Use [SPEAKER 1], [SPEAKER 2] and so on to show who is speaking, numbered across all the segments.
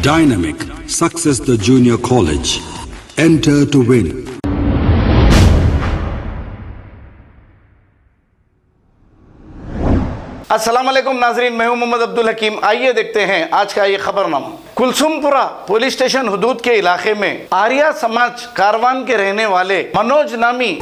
[SPEAKER 1] Dynamic, Success the Junior College. Enter to win.
[SPEAKER 2] अस्सलाम वालेकुम नाजरीन, मैं हूं मोहम्मद अब्दुल हकीम। आइए देखते हैं आज का ये खबरनामा। कुलसुमपुरा पुलिस स्टेशन हुदूद के इलाके में आर्या समाज कारवान के रहने वाले मनोज नामी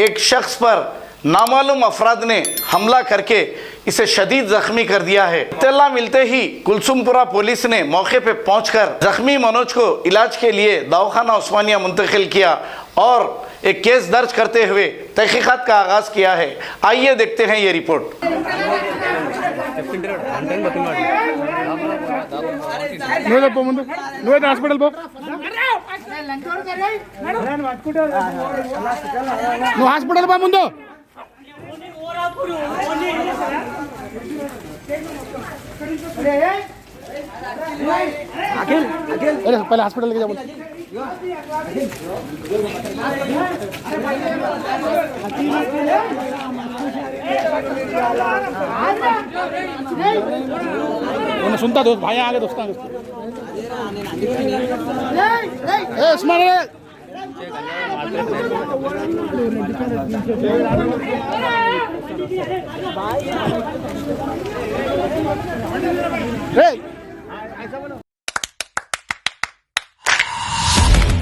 [SPEAKER 2] एक शख्स पर नामालूम अफराद ने हमला करके इसे शदीद जख्मी कर दिया है। इत्तला मिलते ही कुलसुमपुरा पुलिस ने मौके पे पहुंचकर जख्मी मनोज को इलाज के लिए दवाखाना उस्मानिया मुंतकिल किया और एक केस दर्ज करते हुए तहकीकात का आगाज किया है। आइए देखते हैं ये रिपोर्ट।
[SPEAKER 3] హాస్పిటల్ బా ముందు पहले हॉस्पिटल लेके जाओ। सुनता दोस्त भाई आगे दोस्त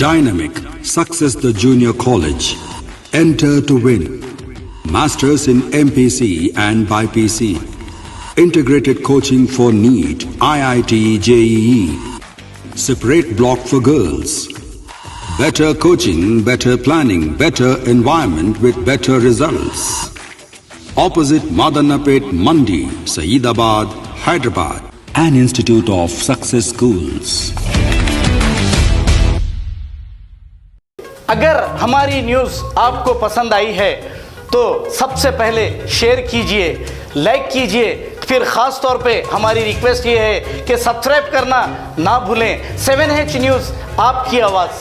[SPEAKER 1] Dynamic, Success the Junior College. Enter to win. Masters in MPC and BPC. Integrated coaching for NEET, IIT-JEE. Separate block for girls. Better coaching, better planning, better environment with better results. Opposite Madanapet Mandi, Saeedabad, Hyderabad. An institute of success schools.
[SPEAKER 2] अगर हमारी news आपको पसंद आई है तो सबसे पहले share कीजिए, like कीजिए, फिर ख़ास तौर पे हमारी रिक्वेस्ट ये है कि सब्सक्राइब करना ना भूलें। 7H न्यूज़, आपकी आवाज़।